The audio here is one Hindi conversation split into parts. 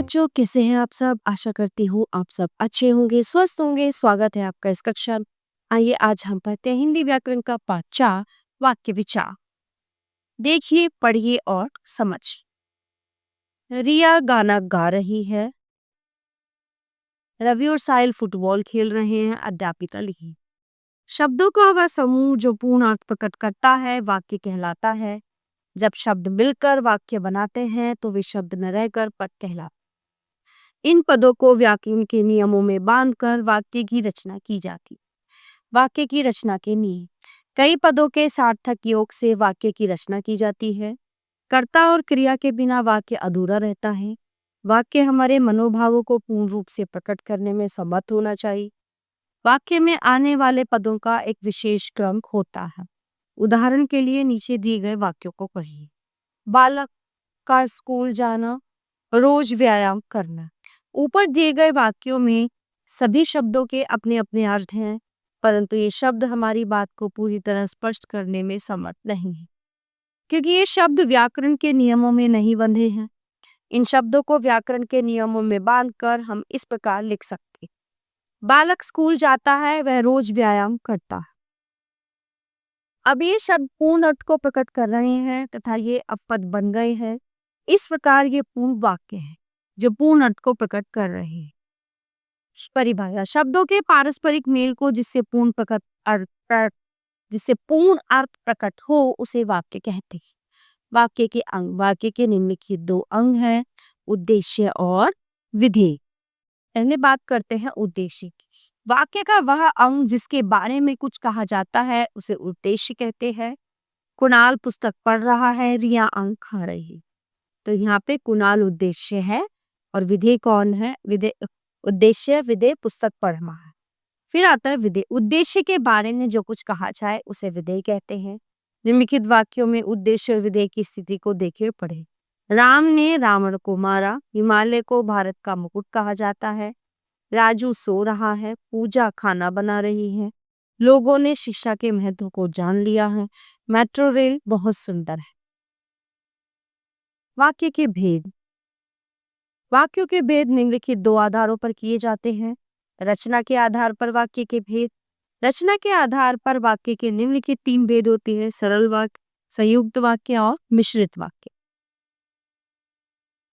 बच्चों, कैसे हैं आप सब? आशा करती हूँ आप सब अच्छे होंगे, स्वस्थ होंगे। स्वागत है आपका इस कक्षा में। आइए आज हम पढ़ते हैं हिंदी व्याकरण का पाठ 4 वाक्य विचार। देखिए, पढ़िए और समझ। रिया गाना गा रही है। रवि और साहिल फुटबॉल खेल रहे हैं। अध्यापिका लिखी। शब्दों का वह समूह जो पूर्ण अर्थ प्रकट करता है वाक्य कहलाता है। जब शब्द मिलकर वाक्य बनाते हैं तो वे शब्द न रहकर पद कहलाते हैं। इन पदों को व्याकरण के नियमों में बांधकर वाक्य की रचना की जाती है। वाक्य की रचना के नियम। कई पदों के सार्थक योग से वाक्य की रचना की जाती है। कर्ता और क्रिया के बिना वाक्य अधूरा रहता है। वाक्य हमारे मनोभावों को पूर्ण रूप से प्रकट करने में समर्थ होना चाहिए। वाक्य में आने वाले पदों का एक विशेष क्रम होता है। उदाहरण के लिए नीचे दिए गए वाक्यों को पढ़िए। बालक का स्कूल जाना, रोज व्यायाम करना। ऊपर दिए गए वाक्यों में सभी शब्दों के अपने अपने अर्थ हैं, परंतु ये शब्द हमारी बात को पूरी तरह स्पष्ट करने में समर्थ नहीं है, क्योंकि ये शब्द व्याकरण के नियमों में नहीं बंधे हैं। इन शब्दों को व्याकरण के नियमों में बांधकर हम इस प्रकार लिख सकते हैं। बालक स्कूल जाता है, वह रोज व्यायाम करता है। अब ये शब्द पूर्ण अर्थ को प्रकट कर रहे हैं तथा ये अब पद बन गए हैं। इस प्रकार ये पूर्ण वाक्य है जो पूर्ण अर्थ को प्रकट कर रहे हैं। परिभाषा। शब्दों के पारस्परिक मेल को जिससे पूर्ण अर्थ प्रकट हो उसे वाक्य कहते हैं। वाक्य के अंग। वाक्य के निम्नलिखित 2 अंग हैं, उद्देश्य और विधेय। पहले बात करते हैं उद्देश्य की। वाक्य का वह अंग जिसके बारे में कुछ कहा जाता है उसे उद्देश्य कहते हैं। कुणाल पुस्तक पढ़ रहा है, रिया अंक खा रही है। तो यहाँ पे कुणाल उद्देश्य है और विधेय कौन है? उद्देश्य विधेय पुस्तक पढ़ना है। फिर आता है विधेय। उद्देश्य के बारे में जो कुछ कहा जाए उसे विधेय कहते हैं। निम्नलिखित वाक्यों में उद्देश्य और विधेय की स्थिति को देखिए पढ़े। राम ने रावण को मारा। हिमालय को भारत का मुकुट कहा जाता है। राजू सो रहा है। पूजा खाना बना रही है। लोगों ने शिक्षा के महत्व को जान लिया है। मेट्रो रेल बहुत सुंदर है। वाक्य के भेद। वाक्यों के भेद निम्नलिखित 2 आधारों पर किए जाते हैं। रचना के आधार पर वाक्य के भेद। रचना के आधार पर वाक्य के निम्नलिखित 3 भेद होते हैं: सरल वाक्य, संयुक्त वाक्य और मिश्रित वाक्य।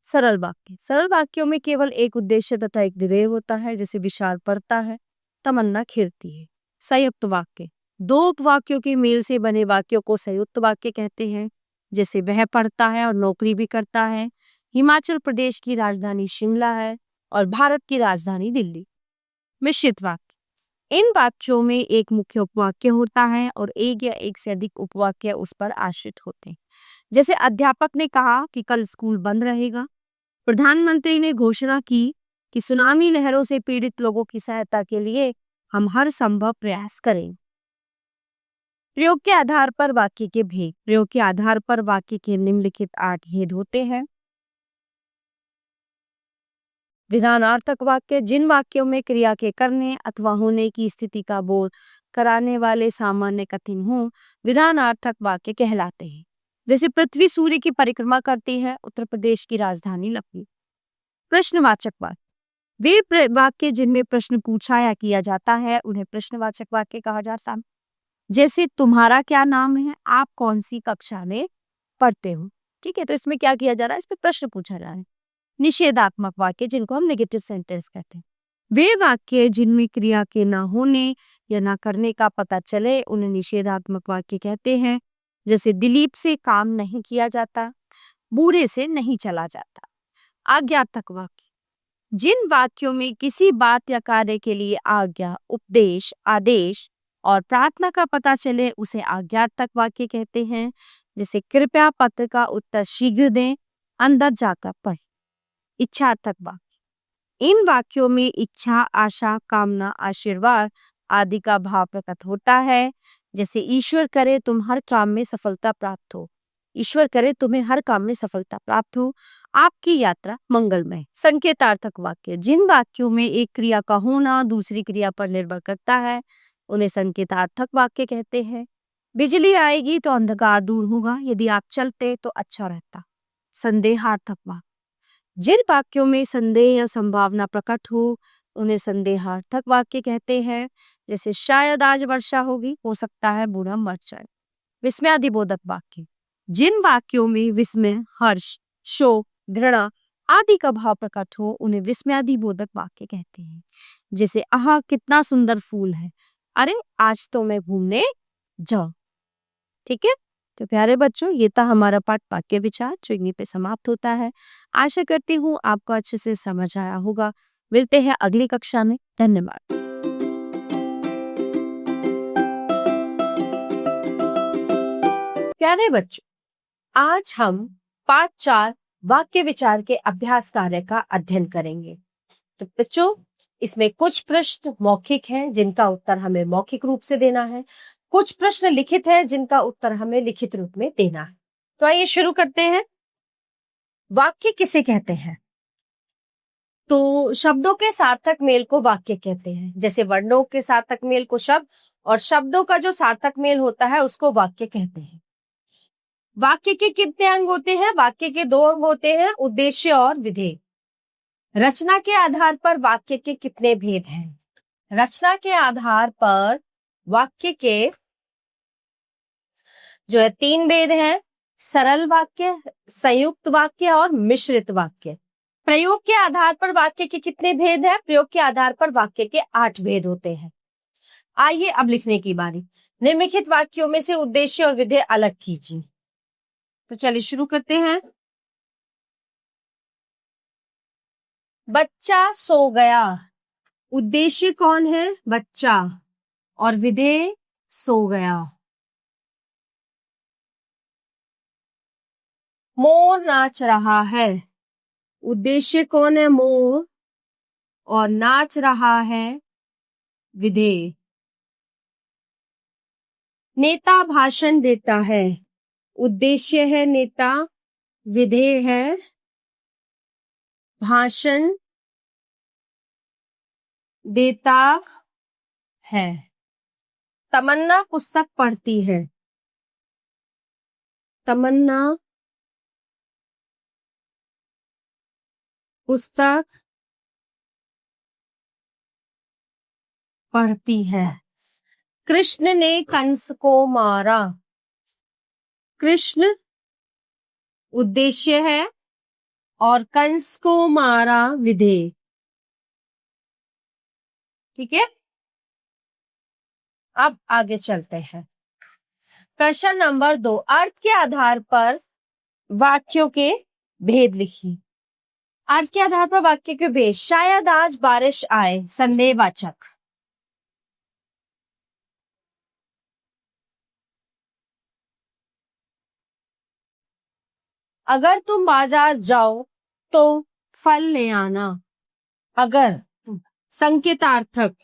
सरल वाक्य। सरल वाक्यों में केवल एक उद्देश्य तथा एक विधेय होता है, जैसे विशाल पढ़ता है, तमन्ना खेलती है। संयुक्त वाक्य। 2 उपवाक्यों के मेल से बने वाक्यों को संयुक्त वाक्य कहते हैं, जैसे वह पढ़ता है और नौकरी भी करता है। हिमाचल प्रदेश की राजधानी शिमला है और भारत की राजधानी दिल्ली। मिश्रित वाक्य। इन वाक्यों में एक मुख्य उपवाक्य होता है और एक या एक से अधिक उपवाक्य उस पर आश्रित होते हैं। जैसे अध्यापक ने कहा कि कल स्कूल बंद रहेगा। प्रधानमंत्री ने घोषणा की कि सुनामी लहरों से पीड़ित लोगों की सहायता के लिए हम हर संभव प्रयास करें। प्रयोग के आधार पर वाक्य के भेद। प्रयोग के आधार पर वाक्य के निम्नलिखित 8 भेद होते हैं। विधानार्थक वाक्य। जिन वाक्यों में क्रिया के करने अथवा होने की स्थिति का बोध कराने वाले सामान्य कथन हो, विधानार्थक वाक्य कहलाते हैं। जैसे पृथ्वी सूर्य की परिक्रमा करती है, उत्तर प्रदेश की राजधानी लखनऊ। प्रश्नवाचक वाक्य। वे वाक्य जिनमें प्रश्न पूछा या किया जाता है उन्हें प्रश्नवाचक वाक्य कहा जाता है। जैसे तुम्हारा क्या नाम है, आप कौन सी कक्षा में पढ़ते हो। ठीक है, तो इसमें क्या किया जा रहा है? इसमें प्रश्न पूछा जा रहा है। निषेधात्मक वाक्य, जिनको हम नेगेटिव सेंटेंस कहते हैं। वे वाक्य जिनमें क्रिया के ना होने या ना करने का पता चले उन्हें निषेधात्मक वाक्य कहते हैं। जैसे दिलीप से काम नहीं किया जाता, बूढ़े से नहीं चला जाता। आज्ञार्थक वाक्य। जिन वाक्यों में किसी बात या कार्य के लिए आज्ञा, उपदेश, आदेश और प्रार्थना का पता चले उसे आज्ञार्थक वाक्य कहते हैं। जैसे कृपया पत्र का उत्तर शीघ्र दें, अंदर जाकर पढ़ें। इच्छार्थक वाक्य। इन वाक्यों में इच्छा, आशा, कामना, आशीर्वाद आदि का भाव प्रकट होता है। जैसे ईश्वर करे तुम हर काम में सफलता प्राप्त हो। ईश्वर करे तुम्हें हर काम में सफलता प्राप्त हो, आपकी यात्रा मंगलमय। संकेतार्थक वाक्य। जिन वाक्यों में एक क्रिया का होना दूसरी क्रिया पर निर्भर करता है उन्हें संकेतार्थक वाक्य कहते हैं। बिजली आएगी तो अंधकार दूर होगा, यदि आप चलते तो अच्छा रहता। संदेहार्थक वाक्य। जिन वाक्यों में संदेह या संभावना प्रकट हो उन्हें संदेहार्थक वाक्य कहते हैं। जैसे शायद आज वर्षा होगी, हो सकता है बूढ़ा मर जाए। विस्मयादिबोधक वाक्य, जिन वाक्यों में विस्मय, हर्ष, शोक, घृणा आदि का भाव प्रकट हो उन्हें विस्मयादिबोधक वाक्य कहते हैं। जैसे आहा कितना सुंदर फूल है, अरे आज तो मैं घूमने जाऊं। ठीक है, तो प्यारे बच्चों, ये था हमारा पाठ वाक्य विचार जो यहीं पे समाप्त होता है। आशा करती हूँ आपको अच्छे से समझ आया होगा। मिलते हैं अगली कक्षा में। धन्यवाद। प्यारे बच्चों, आज हम पाठ 4 वाक्य विचार के अभ्यास कार्य का अध्ययन करेंगे। तो बच्चों, इसमें कुछ प्रश्न मौखिक हैं जिनका उत्तर हमें मौखिक रूप से देना है, कुछ प्रश्न लिखित है जिनका उत्तर हमें लिखित रूप में देना है। तो आइए शुरू करते हैं। वाक्य किसे कहते हैं? तो शब्दों के सार्थक मेल को वाक्य कहते हैं। जैसे वर्णों के सार्थक मेल को शब्द और शब्दों का जो सार्थक मेल होता है उसको वाक्य कहते हैं। वाक्य के कितने अंग होते हैं? वाक्य के 2 अंग होते हैं, उद्देश्य और विधेय। रचना के आधार पर वाक्य के कितने भेद हैं? रचना के आधार पर वाक्य के जो है 3 भेद हैं, सरल वाक्य, संयुक्त वाक्य और मिश्रित वाक्य। प्रयोग के आधार पर वाक्य के कितने भेद हैं? प्रयोग के आधार पर वाक्य के 8 भेद होते हैं। आइए अब लिखने की बारी। निम्नलिखित वाक्यों में से उद्देश्य और विधेय अलग कीजिए। तो चलिए शुरू करते हैं। बच्चा सो गया। उद्देश्य कौन है? बच्चा। और विधेय सो गया। मोर नाच रहा है। उद्देश्य कौन है? मोर। और नाच रहा है विधेय। नेता भाषण देता है। उद्देश्य है नेता, विधेय है भाषण देता है। तमन्ना पुस्तक पढ़ती है। तमन्ना पुस्तक पढ़ती है। कृष्ण ने कंस को मारा। कृष्ण उद्देश्य है और कंस को मारा विधेय। ठीक है, अब आगे चलते हैं। प्रश्न नंबर 2, अर्थ के आधार पर वाक्यों के भेद लिखिए। अर्थ के आधार पर वाक्य के भेद। शायद आज बारिश आए, संदेहवाचक। अगर तुम बाजार जाओ तो फल ले आना। अगर संकेतार्थक।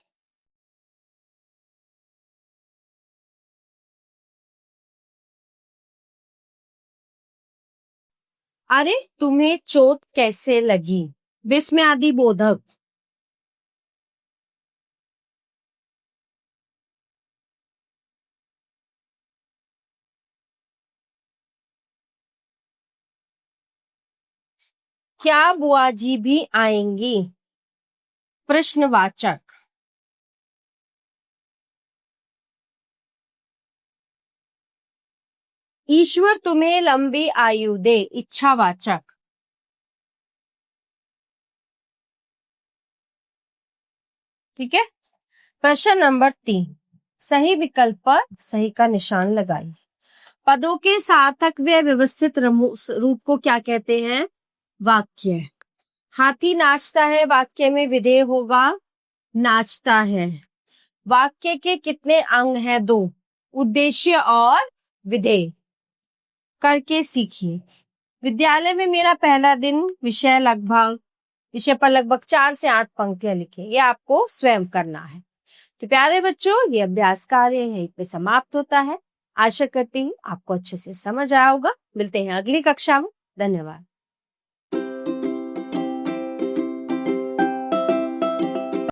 अरे तुम्हें चोट कैसे लगी? विस्मयादिबोधक। क्या बुआ जी भी आएंगी? प्रश्नवाचक। ईश्वर तुम्हें लंबी आयु दे, इच्छावाचक। ठीक है, प्रश्न नंबर 3, सही विकल्प पर सही का निशान लगाइए। पदों के सार्थक व व्यवस्थित रूप को क्या कहते हैं? वाक्य। हाथी नाचता है, वाक्य में विधेय होगा नाचता है। वाक्य के कितने अंग हैं? 2, उद्देश्य और विधेय। करके सीखिए। विद्यालय में मेरा पहला दिन, विषय पर लगभग 4 से 8 पंक्तियां लिखें। ये आपको स्वयं करना है। तो प्यारे बच्चों, ये अभ्यास कार्य यहीं पे समाप्त होता है। आशा करती हूँ आपको अच्छे से समझ आया होगा। मिलते हैं अगली कक्षा में। धन्यवाद।